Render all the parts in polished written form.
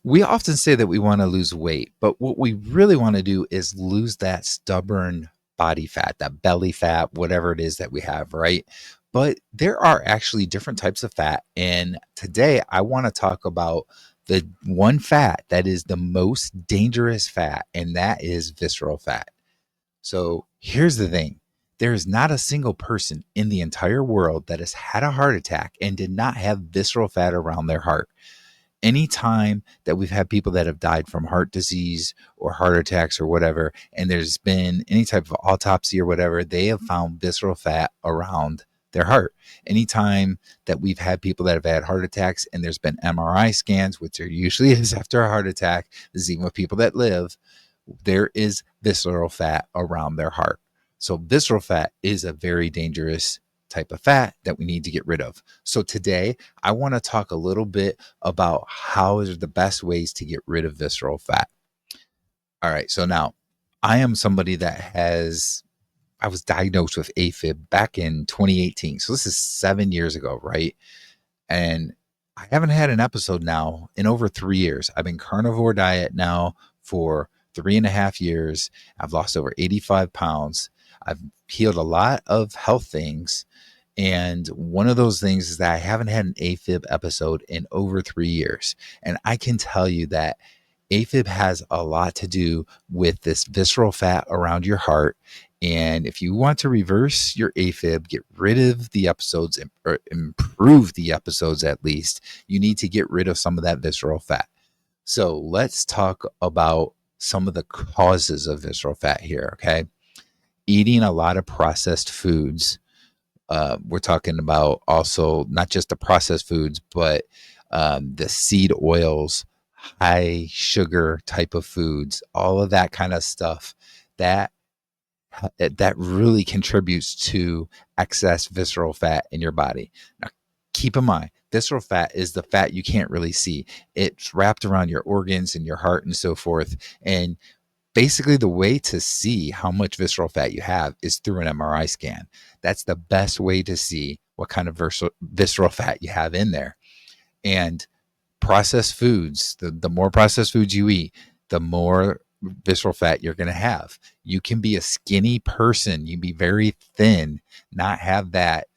We often say that we want to lose weight, but what we really want to do is lose that stubborn body fat, that belly fat, whatever it is that we have, right? But there are actually different types of fat. And today I want to talk about the one fat that is the most dangerous fat, and that is visceral fat. So here's the thing. There is not a single person in the entire world that has had a heart attack and did not have visceral fat around their heart. Anytime that we've had people that have died from heart disease or heart attacks or whatever, and there's been any type of autopsy or whatever, they have found visceral fat around their heart. Anytime that we've had people that have had heart attacks and there's been MRI scans, which there usually is after a heart attack, this is even with people that live, there is visceral fat around their heart. So visceral fat is a very dangerous type of fat that we need to get rid of. So today I want to talk a little bit about how is the best ways to get rid of visceral fat. All right. So now I am somebody I was diagnosed with AFib back in 2018. So this is 7 years ago, right? And I haven't had an episode now in over 3 years. I've been carnivore diet now for 3.5 years. I've lost over 85 pounds. I've healed a lot of health things. And one of those things is that I haven't had an AFib episode in over 3 years. And I can tell you that AFib has a lot to do with this visceral fat around your heart. And if you want to reverse your AFib, get rid of the episodes or improve the episodes at least, you need to get rid of some of that visceral fat. So let's talk about some of the causes of visceral fat here, okay? Eating a lot of processed foods. We're talking about also not just the processed foods, but the seed oils, high sugar type of foods, all of that kind of stuff that really contributes to excess visceral fat in your body. Now, keep in mind, visceral fat is the fat you can't really see. It's wrapped around your organs and your heart and so forth. And basically, the way to see how much visceral fat you have is through an MRI scan. That's the best way to see what kind of visceral fat you have in there. And processed foods, the more processed foods you eat, the more visceral fat you're going to have. You can be a skinny person, you can be very thin, not have that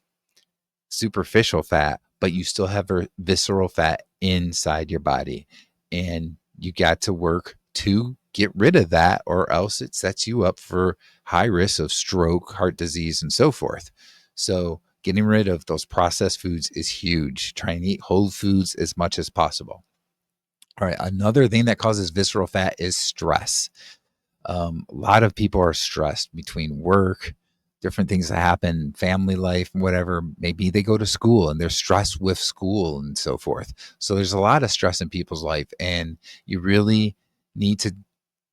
superficial fat, but you still have visceral fat inside your body. And you got to work to get rid of that, or else it sets you up for high risk of stroke, heart disease, and so forth. So getting rid of those processed foods is huge. Try and eat whole foods as much as possible. All right. Another thing that causes visceral fat is stress. A lot of people are stressed between work, different things that happen, family life, whatever. Maybe they go to school and they're stressed with school and so forth. So there's a lot of stress in people's life, and you really need to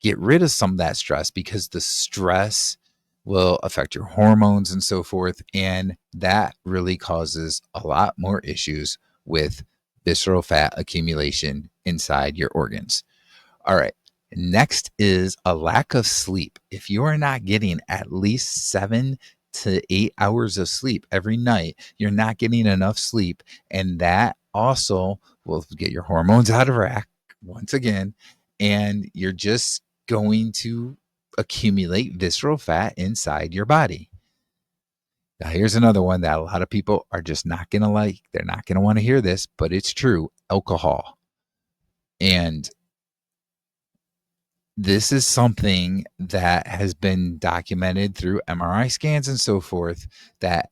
get rid of some of that stress, because the stress will affect your hormones and so forth. And that really causes a lot more issues with visceral fat accumulation inside your organs. All right. Next is a lack of sleep. If you are not getting at least 7 to 8 hours of sleep every night, you're not getting enough sleep. And that also will get your hormones out of whack once again. And you're just going to accumulate visceral fat inside your body. Now, here's another one that a lot of people are just not going to like. They're not going to want to hear this, but it's true. Alcohol. And this is something that has been documented through MRI scans and so forth, that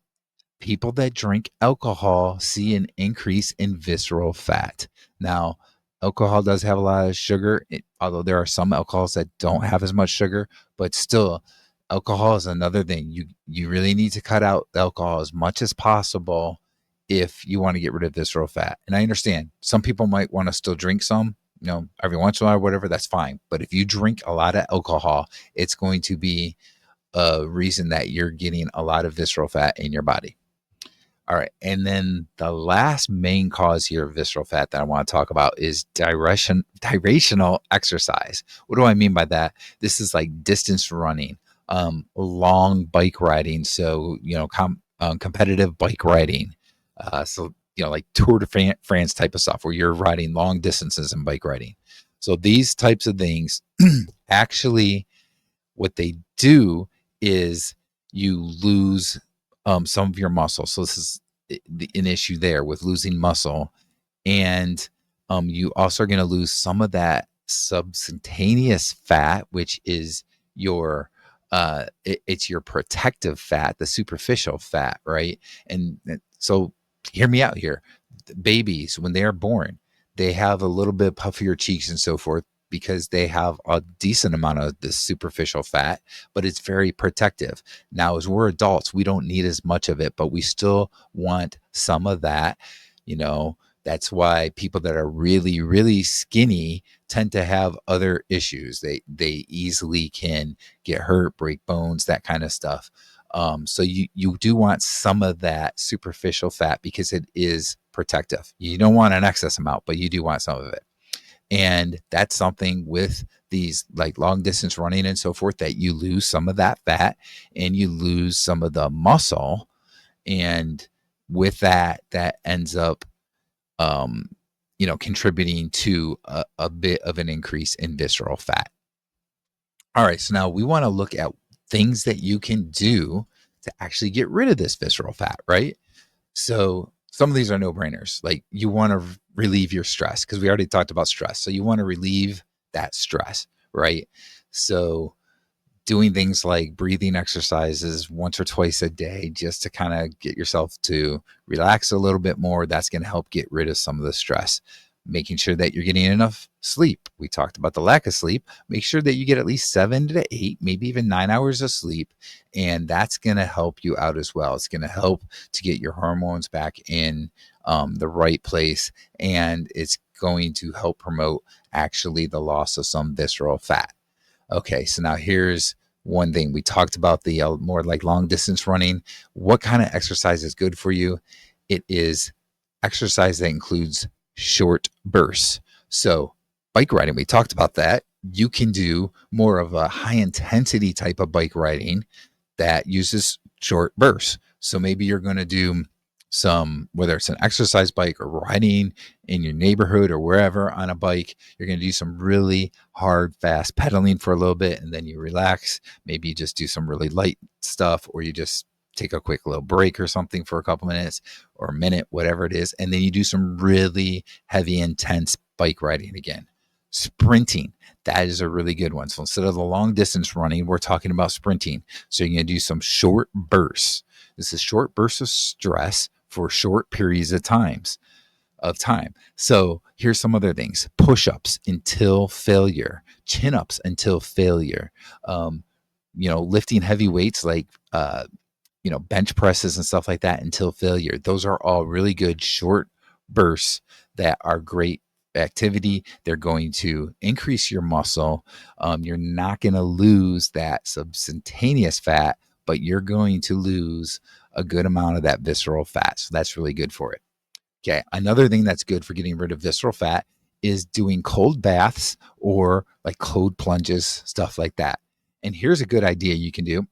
people that drink alcohol see an increase in visceral fat. Now, alcohol does have a lot of sugar, although there are some alcohols that don't have as much sugar, but still, alcohol is another thing. You really need to cut out alcohol as much as possible if you want to get rid of visceral fat. And I understand some people might want to still drink some, every once in a while, whatever, that's fine. But if you drink a lot of alcohol, it's going to be a reason that you're getting a lot of visceral fat in your body. All right. And then the last main cause here of visceral fat that I want to talk about is durational exercise. What do I mean by that? This is like distance running, long bike riding. So, competitive bike riding. So like Tour de France type of stuff where you're riding long distances and bike riding. So these types of things actually, what they do is you lose some of your muscle. So this is an issue there with losing muscle. And you also are going to lose some of that subcutaneous fat, which is your it's your protective fat, the superficial fat, right? And so hear me out here. Babies, when they are born, they have a little bit puffier cheeks and so forth because they have a decent amount of this superficial fat, but it's very protective. Now, as we're adults, we don't need as much of it, but we still want some of that. You know, that's why people that are really, really skinny tend to have other issues. They easily can get hurt, break bones, that kind of stuff. So you do want some of that superficial fat because it is protective. You don't want an excess amount, but you do want some of it. And that's something with these like long distance running and so forth, that you lose some of that fat and you lose some of the muscle. And with that, that ends up, contributing to a bit of an increase in visceral fat. All right. So now we want to look at things that you can do to actually get rid of this visceral fat, right? So some of these are no brainers. Like you want to relieve your stress because we already talked about stress. So you want to relieve that stress, right? So doing things like breathing exercises once or twice a day just to kind of get yourself to relax a little bit more. That's going to help get rid of some of the stress. Making sure that you're getting enough sleep. We talked about the lack of sleep. Make sure that you get at least 7 to 8, maybe even 9 hours of sleep. And that's going to help you out as well. It's going to help to get your hormones back in the right place. And it's going to help promote actually the loss of some visceral fat. Okay, so now here's one thing. We talked about the more like long distance running. What kind of exercise is good for you? It is exercise that includes short bursts. So, bike riding, we talked about that. You can do more of a high intensity type of bike riding that uses short bursts. So, maybe you're going to do some, whether it's an exercise bike or riding in your neighborhood or wherever on a bike, you're going to do some really hard, fast pedaling for a little bit and then you relax. Maybe you just do some really light stuff, or you just take a quick little break or something for a couple minutes or a minute, whatever it is. And then you do some really heavy, intense bike riding again. Sprinting, that is a really good one. So instead of the long distance running, we're talking about sprinting. So you're going to do some short bursts. This is short bursts of stress for short periods of time. So here's some other things: push-ups until failure, chin-ups until failure, lifting heavy weights like bench presses and stuff like that until failure. Those are all really good short bursts that are great activity. They're going to increase your muscle. You're not going to lose that subcutaneous fat, but you're going to lose a good amount of that visceral fat. So that's really good for it. Okay. Another thing that's good for getting rid of visceral fat is doing cold baths or like cold plunges, stuff like that. And here's a good idea you can do.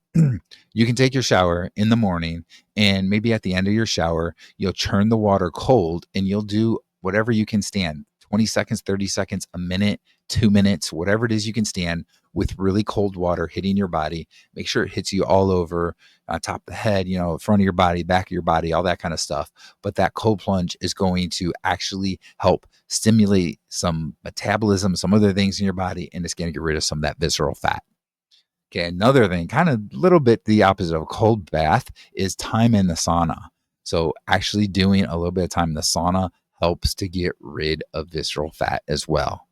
You can take your shower in the morning, and maybe at the end of your shower, you'll turn the water cold and you'll do whatever you can stand, 20 seconds, 30 seconds, a minute, 2 minutes, whatever it is you can stand with really cold water hitting your body. Make sure it hits you all over, on top of the head, front of your body, back of your body, all that kind of stuff. But that cold plunge is going to actually help stimulate some metabolism, some other things in your body, and it's going to get rid of some of that visceral fat. Okay, another thing, kind of a little bit the opposite of a cold bath, is time in the sauna. So actually doing a little bit of time in the sauna helps to get rid of visceral fat as well.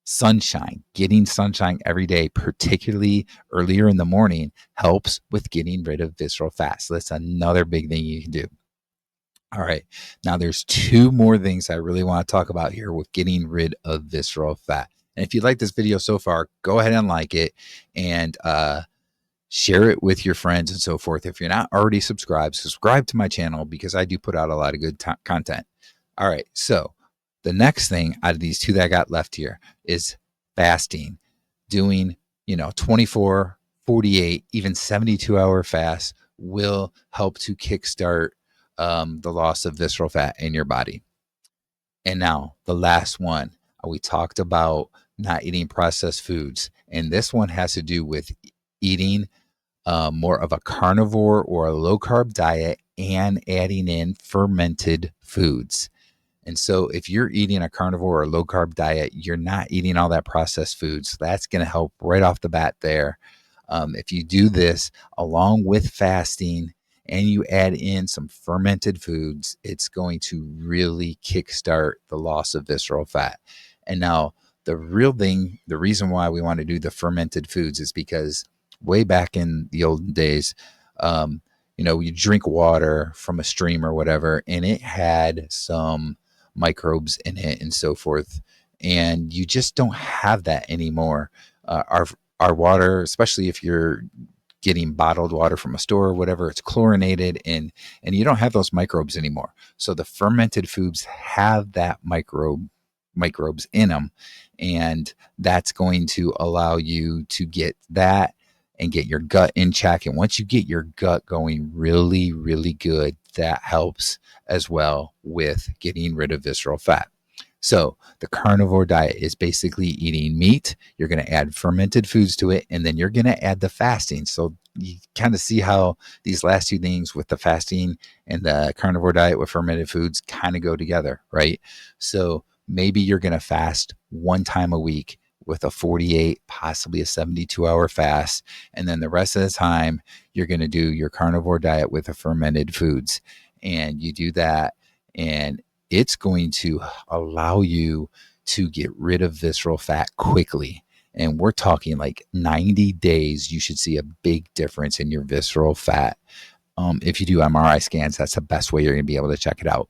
Sunshine, getting sunshine every day, particularly earlier in the morning, helps with getting rid of visceral fat. So that's another big thing you can do. All right. Now there's 2 more things I really want to talk about here with getting rid of visceral fat. And if you like this video so far, go ahead and like it and share it with your friends and so forth. If you're not already subscribed, subscribe to my channel because I do put out a lot of good content. All right. So the next thing out of these 2 that I got left here is fasting. Doing, 24, 48, even 72-hour fast will help to kickstart the loss of visceral fat in your body. And now the last one, we talked about not eating processed foods. And this one has to do with eating more of a carnivore or a low carb diet and adding in fermented foods. And so if you're eating a carnivore or low carb diet, you're not eating all that processed foods. That's going to help right off the bat there. If you do this along with fasting and you add in some fermented foods, it's going to really kickstart the loss of visceral fat. And now, the real thing, the reason why we want to do the fermented foods is because way back in the olden days, you drink water from a stream or whatever, and it had some microbes in it and so forth. And you just don't have that anymore. Our water, especially if you're getting bottled water from a store or whatever, it's chlorinated and you don't have those microbes anymore. So the fermented foods have that microbes in them, and that's going to allow you to get that and get your gut in check. And once you get your gut going really, really good, that helps as well with getting rid of visceral fat. So the carnivore diet is basically eating meat. You're going to add fermented foods to it, and then you're going to add the fasting. So you kind of see how these last two things with the fasting and the carnivore diet with fermented foods kind of go together, right? So maybe you're going to fast one time a week with a 48, possibly a 72-hour fast. And then the rest of the time, you're going to do your carnivore diet with the fermented foods. And you do that, and it's going to allow you to get rid of visceral fat quickly. And we're talking like 90 days, you should see a big difference in your visceral fat. If you do MRI scans, that's the best way you're going to be able to check it out.